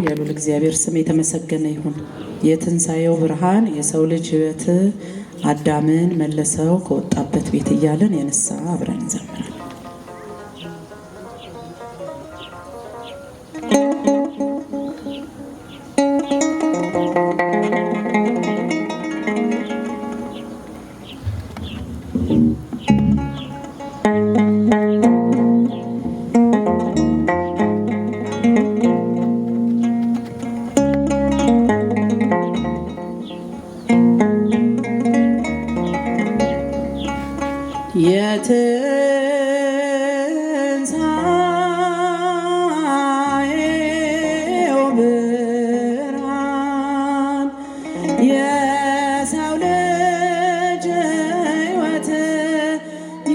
የሉል እግዚአብሔር ስም የተመሰገነ ይሁን። የትንሣኤው ብርሃን የሰው ልጅ ሕይወት አዳምን መለሰው ከወጣበት ቤት እያለን የንስሐ አብረን እንዘምራለን። የትንሣኤው ብርሃን የሰው ልጅ ሕይወት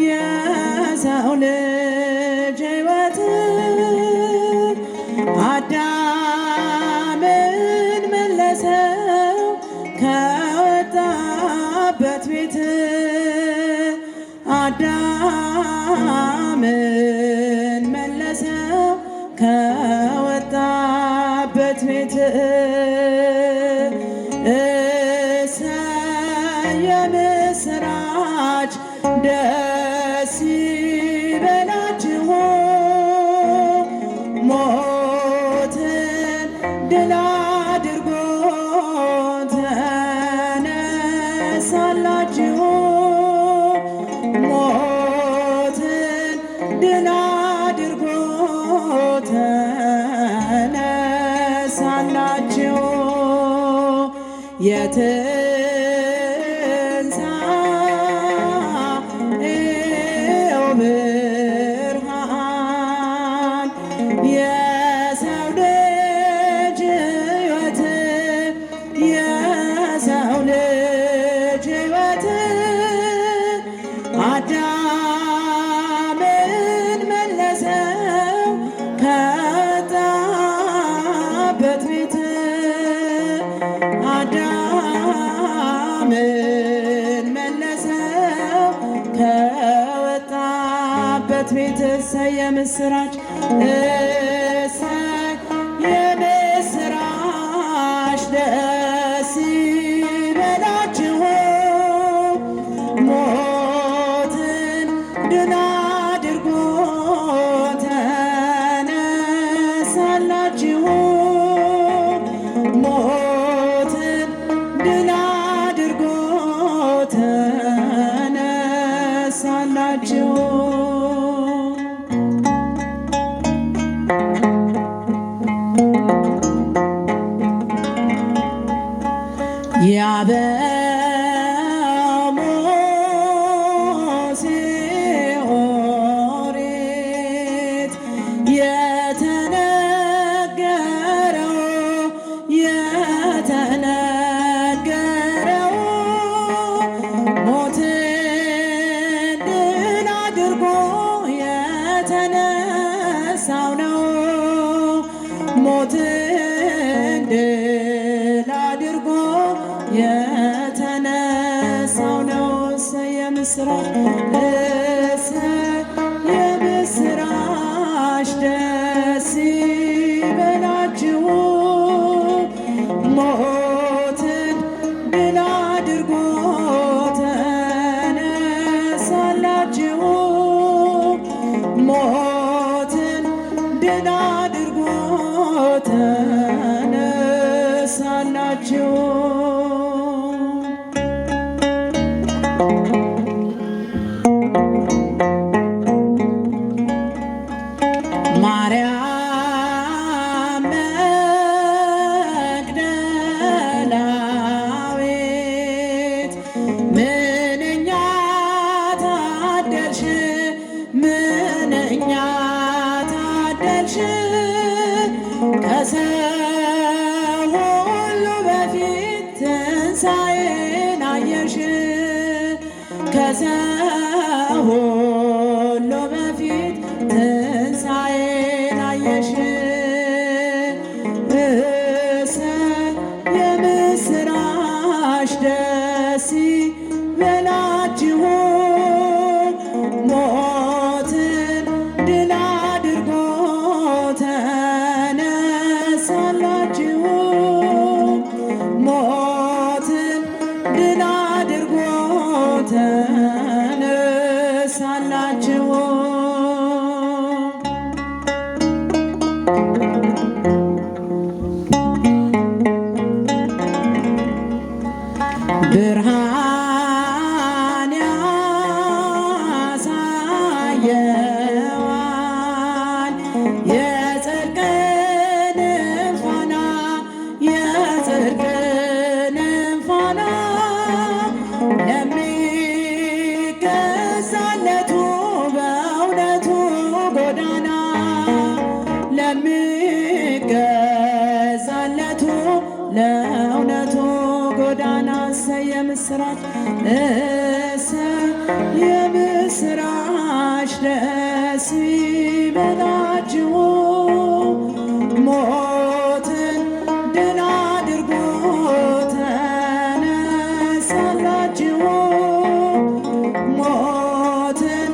የሰው ልጅ ሕይወት አዳምን መለሰው ከወጣበት ቤት አዳምን መለሰው ከወጣበት ቤት እሰይ የምስራች ደስ ይበላችሁ ሞትን ድል አድርጎ ተነሳላችሁ ድል አድርጎ ተነሳላችሁ የትንሣኤው ብርሃን የሰው ልጅ ሕይወት የሰው ልጅ ሕይወት አዳምን መለሰው ከወጣበት ቤት አዳምን መለሰው ከወጣበት ቤት እሰይ የምስራች እሰይ የምስራች ደስ ይበላችሁ ሞትን ድል አድርጎ ተነሳላችሁ ሞትን ድል አድርጎ ተነሳላችሁ ያበሙሴ ኦሪት የተነገረው ሞትን ድል አድርጎ የተነሳው ነው ሞትን ድል አድርጎ የተነሳው ነው እሰይ የምስራች እሰይ የምስራች ደስ ይበላችሁ ሞትን ድል አድርጎ ተነሳላችሁ ሞትን ድል አድርጎ ተነሳላችሁ ማርያም መግደላዊት ምንኛ ታደልሽ ምንኛ ታደልሽ ከሰው ሁሉ በፊት ትንሣኤን አየሽ ከሰው ሁሉ በፊት ትንሣኤን አየሽ እሰይ የምስራች ደስ ይበላችሁ ሞትን ድል አድርጎ ተነ ለእውነቱ ጎዳና እሰይ የምስራች እሰይ የምስራች ደስ ይበላችሁ ሞትን ድል አድርጎ ተነሳላችሁ ሞትን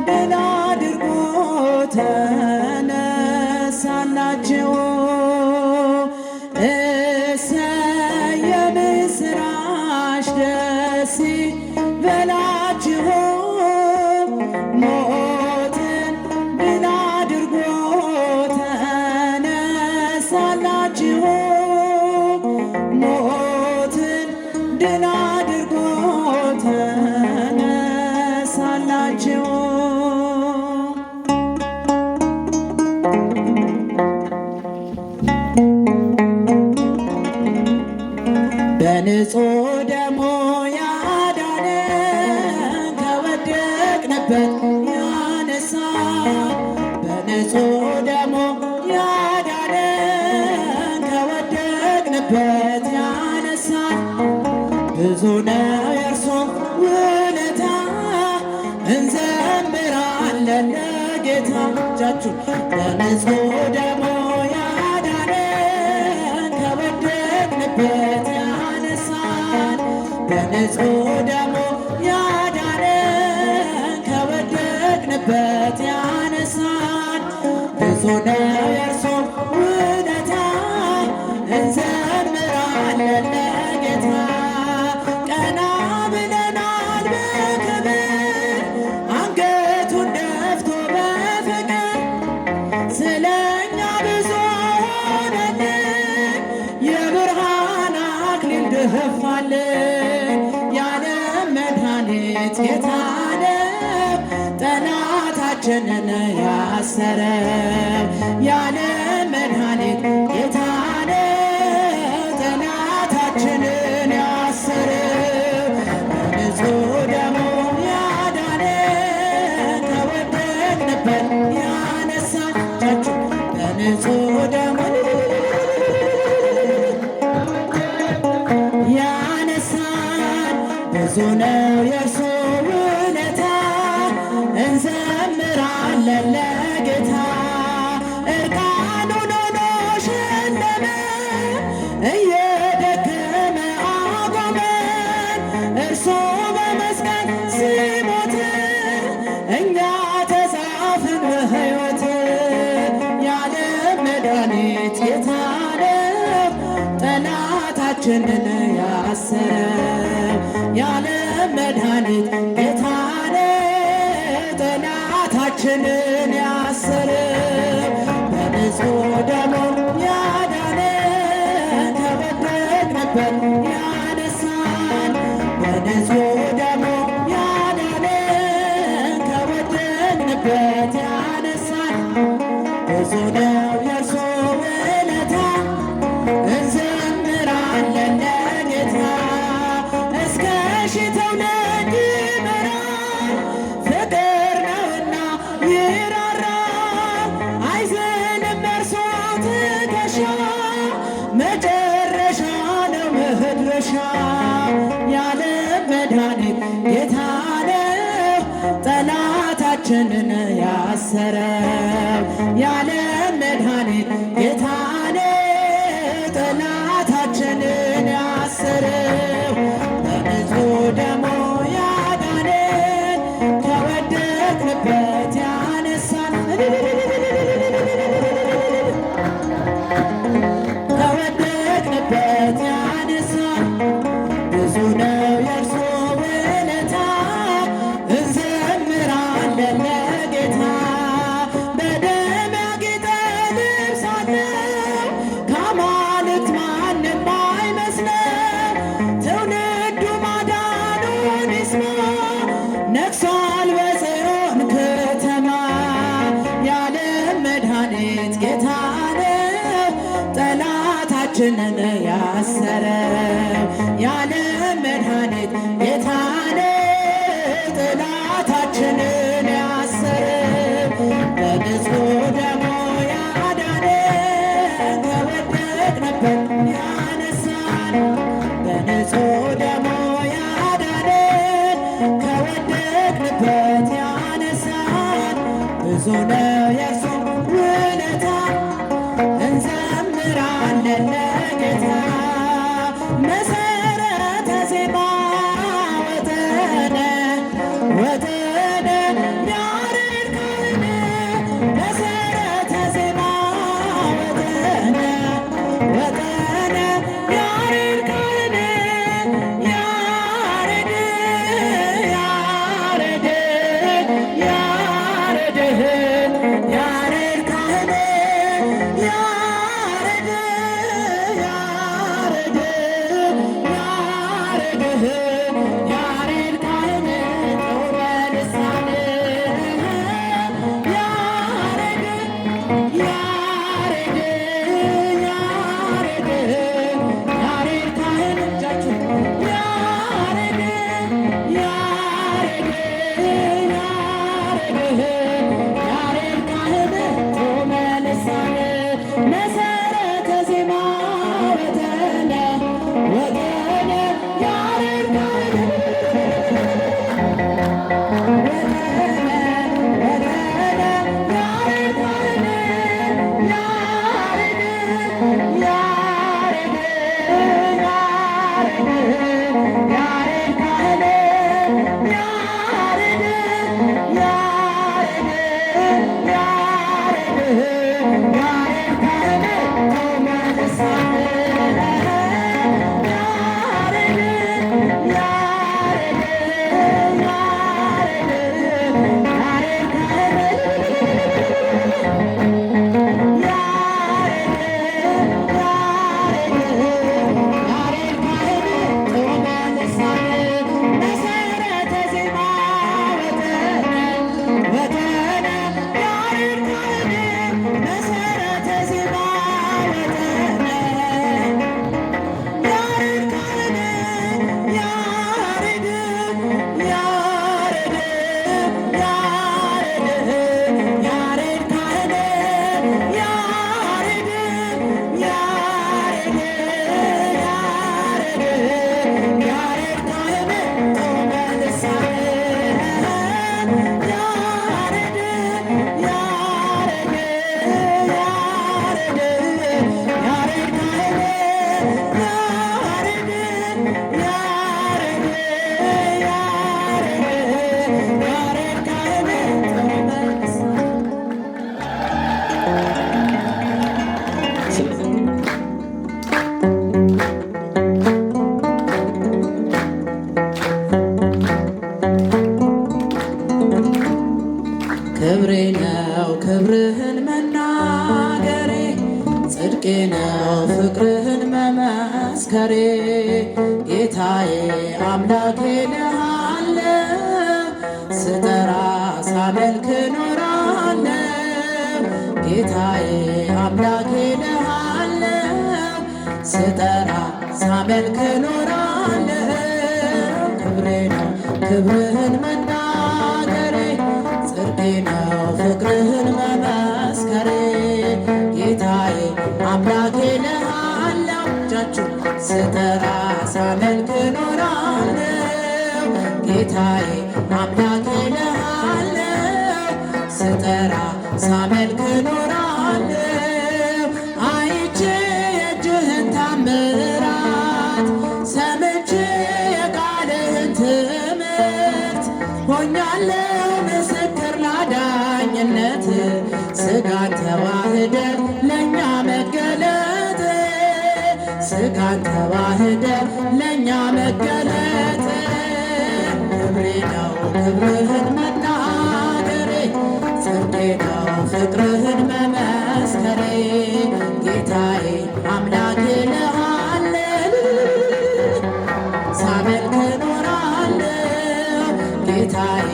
ድል አድርጎ ተነሳላችሁ እሰይ የምስራች ደስ ይበላችሁ ሞትን ድል አድርጎ ተነሳላችሁ ሞትን ድል አድርጎ ተነሳላችሁ በንጹሕ ደሙ ያዳነን ከወደቅንበት ያነሳን በንጹሕ ደሙ ያዳነን ከወደቅንበት ያነሳን ብዙ ነው የእርሱ ውለታ እንዘምራለን ለጌታ እጃችሁ በንጹሕ ደሙ ያዳነን ከወደቅንበት በንጹሕ ደሙ ያዳነን ከወደቅንበት ያነሳን ብዙ ነው የእርሱ ውለታ እንዘምራለን ለጌታ ቀና ብለናል በክብር አንገቱን ደፍቶ በፍቅር ስለኛ ብዙ ሆነልን የብርሃን አክሊል ደፋልን ጌታ ነው ጠላታችንን ያሰረው ያለ መድኃኒት ጌታ ነው ጠላታችንን ያሰረው በንጹሕ ደሙ ያዳነን ከወደቅንበት ያነሳን በንጹሕ ደሙ ያነሳን ብዙ ነው የእርሱ ውለታ እንዘምራለን ለጌታ እርቃኑን ሆኖ ሸለመን እየደከመ አቆመን እርሱ በመስቀል ሲሞት እኛ ተጻፍን በሕይወት ያለ መድኃኒት ጌታ ነው ጠላታችንን ያሰረው ያለ መድኃኒት ጌታ ነው ጠላታችንን ያሰረው በንጹሕ ደሙ ያዳነን ከወደቅንበት ያነሳን በንጹሕ ደሙ ያዳነን ከወደቅንበት ያነሳን ብዙ ነው የእርሱ ውለታ እንዘምራለን ለጌታ እስከ ሺህ ትውልድ ይምራል ፍቅር ነውና ይራራል አይዝልም እርሱ ትከሻ መጨረሻ ነው መድረሻ ያለ መድኃኒት ጌታ ነው ጠላታችንን ያሰረው ያለ መድኃኒት ጌታ ነው ጠላታችንን ያሰረው በንጹሕ ደሙ ያዳነን ከወደቅንበት ያነሳን ከወደቅንበት ያነሳን ብዙ ነው የእርሱ ውለታ እንዘምራለን ለጌታ በደም ያጌጠ ልብስ አለው ከአማልክት ማንም አይመስለው ትውልዱ ማዳኑን ይስማ ነግሷል በጽዮን ከተማ ያለ መድኃኒት ጌታ ነው ጠላታችንን ያሰረው ያለ መድኃኒት ጌታ ነው ጠላታችንን ያሰረው በንጹሕ ደሙ ያዳነን ከወደቅንበት ያነሳን ክብሬ ነው ክብርህን መናገሬ፣ ጽድቄ ነው ፍቅርህን መመስከሬ። ጌታዬ አምላኬ እልሃለሁ፣ ስጠራ ሳመልክ እኖራለሁ። ጌታዬ አምላኬ እልሃለሁ፣ ስጠራ ሳመልክ እኖራለሁ። ክብሬ ነው ክብርህን መናገሬ፣ ጽድቄ ነው ፍቅርህን መመስከሬ። ጌታዬ አምላኬ እልሃለሁ፣ እጃችሁ ስጠራ ሳመልክ እኖራለሁ። ጌታዬ አምላኬ እልሃለሁ፣ ስጠራ ሳመልክ እኖራለሁ። አይቼ የእጅህን ታምራት፣ ሰምቼ የቃልህን ትምህርት፣ ሆኛለሁ ምስክር ላዳኝነት። ስጋን ተዋህደ ለእኛ መገለጥ፣ ስጋን ተዋህደ ለእኛ መገለጥ። ክብሬ ነው ክብርህን መናገሬ፣ ጽድቄ ነው ፍቅርህን መመስከሬ። ጌታዬ አምላኬ እልሃለሁ፣ ሳመልክ እኖራለሁ። ጌታዬ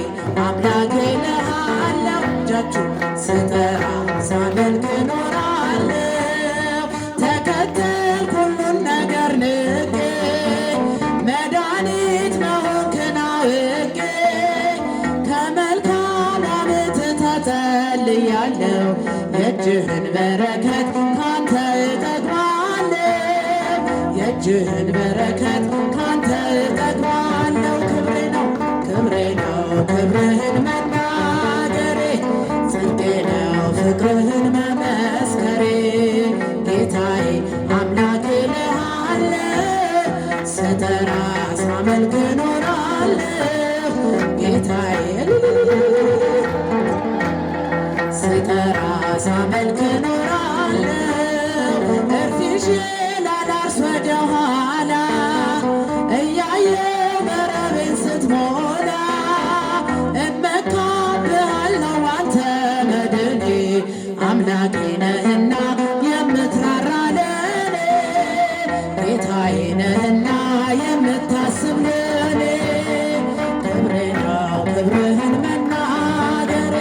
አምላኬ እልሃለሁ፣ እጃችሁ ስጠራ ሳመልክ እኖራለሁ። ተከተልኩ ሁሉን ነገር ንቄ፣ መድኃኒት መሆንክን አውቄ። ከመልካም ዓመትህ ተጠልያለሁ፣ የእጅህን በረከት ካንተ እጠግባለሁ። የእጅህን በረከት ካንተ እጠግባለሁ። ክብሬ ነው ክብሬ ነው ክብርህን መናገሬ፣ ጽድቄ ነው ፍቅርህን መመስከሬ። ጌታዬ አምላኬ እልሃለሁ፣ ስጠራ ሳመልክ እኖራለሁ። ጌታዬ ስጠራ ሳመልክ እኖራለሁ። እርፊሽ ላላርስ ወደ ኋላ እያየሁ መረቤን ስትሞላ፣ እመካብሃለሁ አንተ መድኔ፣ አምላኬ ነህና የምትራራ ለኔ። ጌታዬ ነህና የምታስብ ለኔ። ክብሬ ነው ክብርህን መናገሬ፣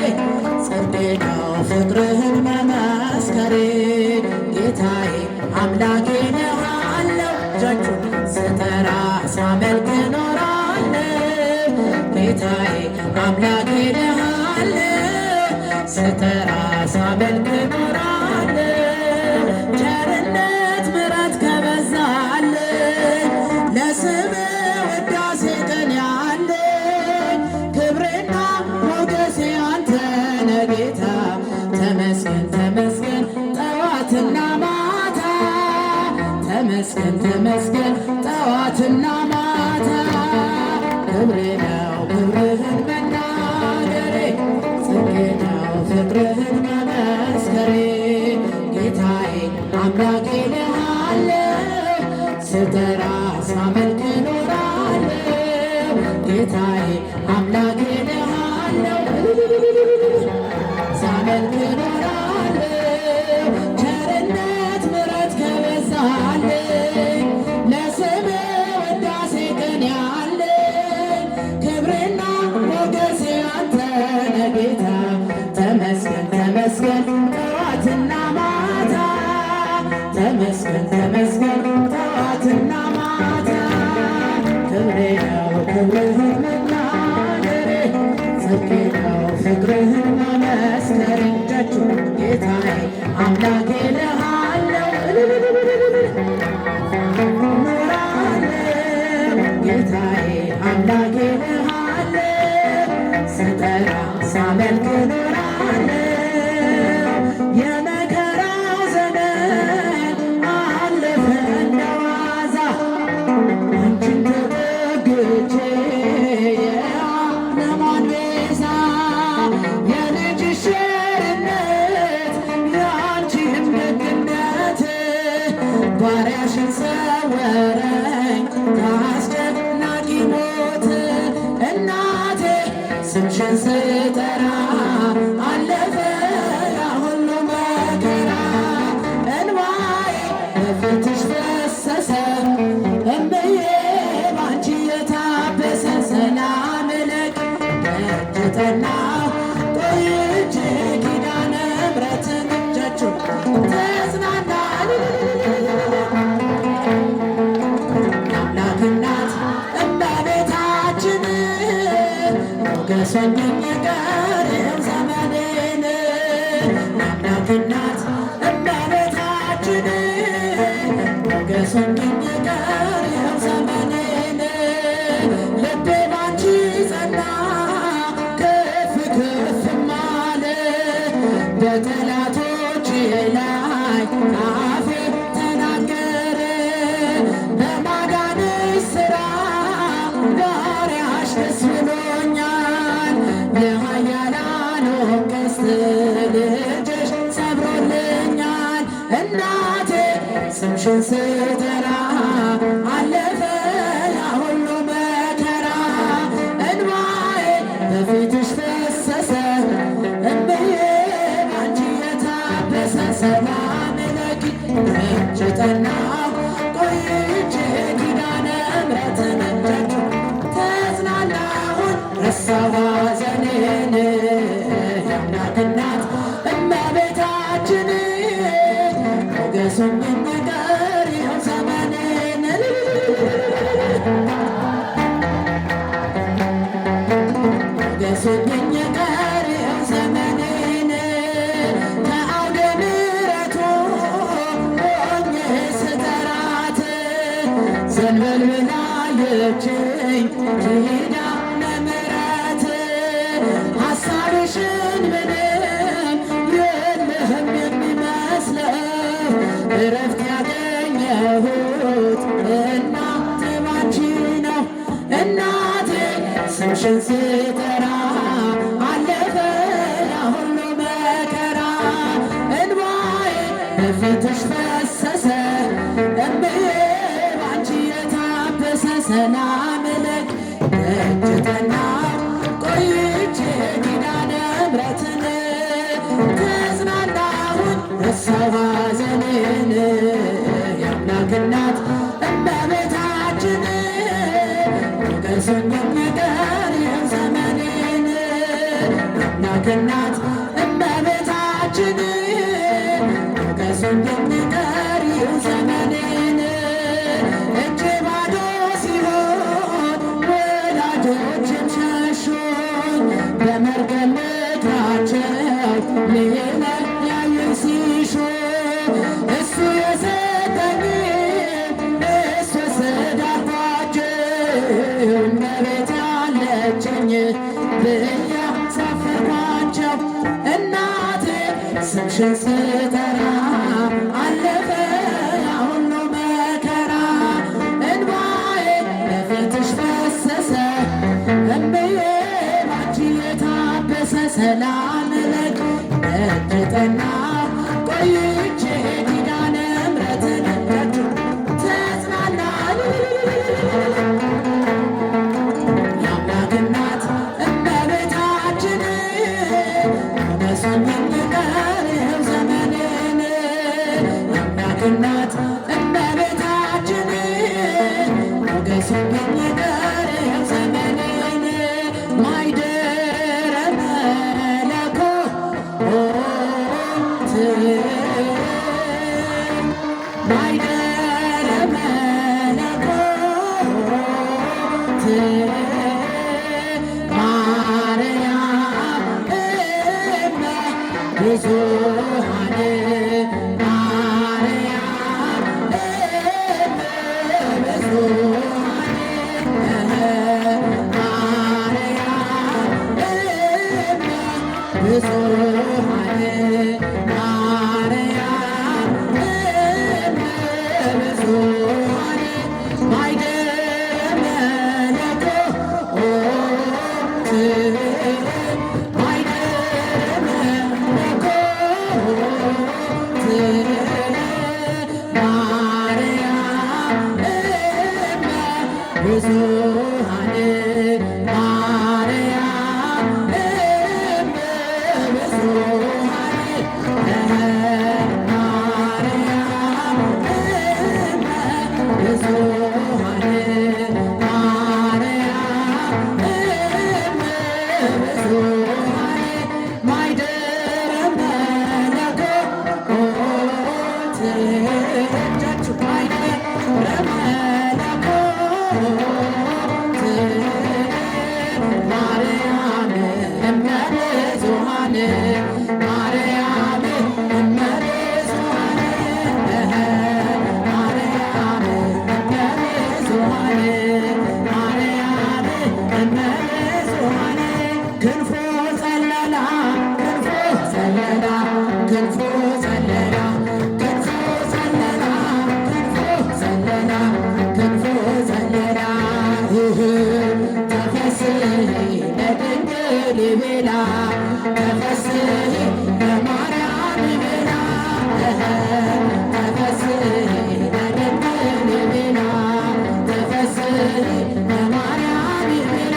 ጽድቄ ነው ፍቅርህን መመስከሬ። ጌታዬ አምላኬ እልሃለሁ፣ እጃችሁን ስጠራ ሳመልክ እኖራለሁ። ጌታዬ አምላኬ እልሃለሁ፣ ስጠራ ሳመልክ እኖራለሁ። ቸርነት ምሕረት ከበዛልኝ፣ ለስምህ ውዳሴ ቀን ያለኝ። ክብሬና ሞገሴ አንተ ነህ ጌታ፣ ተመስገን ተመስገን ጠዋትና ማታ። ተመስገን ተመስገን ጠዋትና ማታ። ክብሬ ነው ክብርህን መናገሬ፣ ጽድቄ ነው ፍቅርህን መመስከሬ። ጌታዬ አምላኬ እልሃለሁ፣ ስጠራ ሳመልክ እኖራለሁ። ጌታዬ አምላኬ እልሃለሁ፣ ሳመልክ እኖራለሁ። ቸርነት ምሕረት ከበዛልኝ፣ ለስምህ ውዳሴ ቀን ያለኝ። ክብሬና ሞገሴ አንተ ነህ ጌታ፣ ተመስገን ተመስገን ጠዋትና ማታ። ተመስገን ተመስገን ጠዋትና ማታ። ክብሬ ነው ክብርህን መናገሬ፣ ጽድቄ ነው ፍቅርህን መመስከሬ። እጃችሁ ጌታዬ አምላኬ እልሃለሁ፣ እኖራለሁ። ጌታዬ አምላኬ እልሃለሁ፣ ስጠራ ሳመልክ እኖራለሁ። የመከራው ዘመን ባሪያሽን ሰወረኝ ከአስጨናቂ ሞት። እናቴ ስምሽን ስጠራ አለፈ ያ ሁሉ መከራ። እንባዬ በፊትሽ ፈሰሰ እምዬ ባንቺ የታበሰ። ሰላም ለኪ ደጅ ጠናሁ ቆይቼ ኪዳነ ምሕረትን እጃችሁ ተጽናና የአምላክ እናት እመቤታችን ሞገሰኝኝ ቀሪው ዘመኔን። የአምላክ እናት እመቤታችን ሞገሰኝኝ ቀሪው ዘመኔን። ልቤ ባንቺ ጸና ከፍ ከፍም አለ በጠላቶቼ ላይ አፌ ተናገረ። በማዳንሽ ሥራ ባሪያሽ ደስ ብሎኛል። የኃያላኑን ቀስት ልጅሽ ሰብሮልኛል። እናቴ ስምሽን ስጠራ አለፈ ያ ሁሉ መከራ። እንባዬ በፊትሽ ፈሰሰ እምዬ ባንቺ የታበሰ። ሰላም ለኪ ደጅ ጠናሁ ቆይቼ ኪዳነ ምሕረትን እጃችሁ ተጽናናሁኝ ረሳሁ ሐዘኔን። የአምላክ እናት እመቤታችን ሞገሱኝኝ ቀሪው ዘመኔን። ሞገሱኝኝ ቀሪው ዘመኔን ከአውደ ምሕረቱ ሆኜ ስጠራት ዘንበል ብላ አየችኝ ኪዳነ ምሕረት። ሐሳብሽን ምንም የለህም የሚመስለው እረፍት ያገኘሁት እናቴ ባንቺ ነው። እናቴ ስምሽን ስጠራ አለፈ ያ ሁሉ መከራ። እንባዬ በፊትሽ ፈሰሰ እምዬ ባንቺ የታበሰ። ሰላም ለኪ ደጅ ጠናሁ ቆይቼ ኪዳነ ምሕረትን ተጽናናሁኝ ረሳሁ ሐዘኔን። የአምላክ እናት እመቤታችን ሞገሱኝኝ ቀሪው ዘመኔን። የአምላክ እናት እመቤታችን ሞገሱኝኝ ቀሪው ዘመኔን። እጄ ባዶ ሲሆን ወዳጆቼም ሸሹኝ በመርገም ምክራቸው ሊለያዩኝ ሲሹ። እሱ የሰጠኝ እሱ ወሰዳኳቸው እመቤቴ አለችኝ ብዬ አሳፈርኳቸው። እናቴ ስምሽን ስጠራ አለፈ ያ ሁሉ መከራ። እንባዬ በፊትሽ ፈሰሰ እምዬ ባንቺ የታበሰ። ሰላም ለኪ ደጅ ጠናሁ ቆይቼ ኪዳነ ምሕረትን እጃችሁ ተጽናናሁ። የአምላክ እናት እመቤታችን ሞገሱኝኝ ቀሪው ዘመኔን። የአምላክ እናት እመቤታችን ሞገሱኝኝ ቀሪው ዘመኔን። ማይደረ መለኮት ማይደረ መለኮት ማርያም እመ ብዙኃን ማርያም እመ ብዙኃን ማርያም እመ ብዙኃን ማርያም እመ ብዙኃን ማይደረ መለኮት ማይደረ መለኮት ብዙኃን ማርያም እመ ብዙኃን ማርያም እመ ብዙኃን ማርያም እመ ብዙኃን ማይደረ መለኮት እጃችሁ ማይደረ መለኮት ማርያም እመ ብዙኃን ማርያም እመ ብዙኃን ማርያም እመ ብዙኃን ማርያም እመ ብዙኃን ክንፎ ጸለላ ክንፎ ጸለላ ክንፎ ጸለላ ክንፎ ጸለላ ክንፎ ጸለላ ክንፎ ጸለላ ተፈሥሒ ለድንግል ቤላ ተፈሥሒ ለማርያም ቤላ ተፈሥሒ ለድንግል ቤላ ተፈሥሒ ለማርያም ቤላ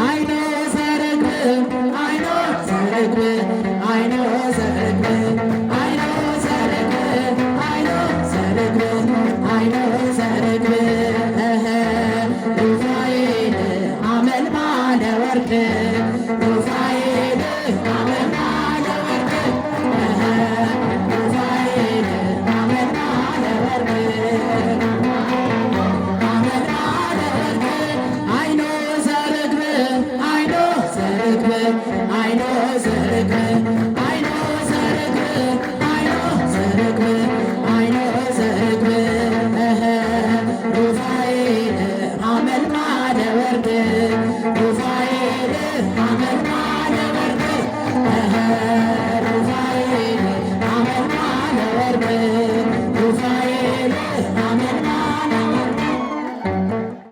አይኖ ዘርግብ አይኖ ዘርግብ አይኖ ዘርግብ አይኖ ዘርግብ አይኖ ዘርግብ አይኖ ዘርግብ ሩፋኤል አመልማለ ወርቅ ሩፋኤል አመልማለ ወርቅ ሩፋኤል አመልማለ ወርቅ አመልማለ ወርቅ አይኖ ዘርግብ አይኖ ዘርግብ አይኖ ዘርግብ አይኖ ዘርግብ አይኖ ዘርግብ አይኖ ዘርግብ ሩፋኤል አመልማለ ወርቅ ሩፋኤል አመልማለ ወርቅ ሩፋኤል አመልማለ ወርቅ ሩፋኤል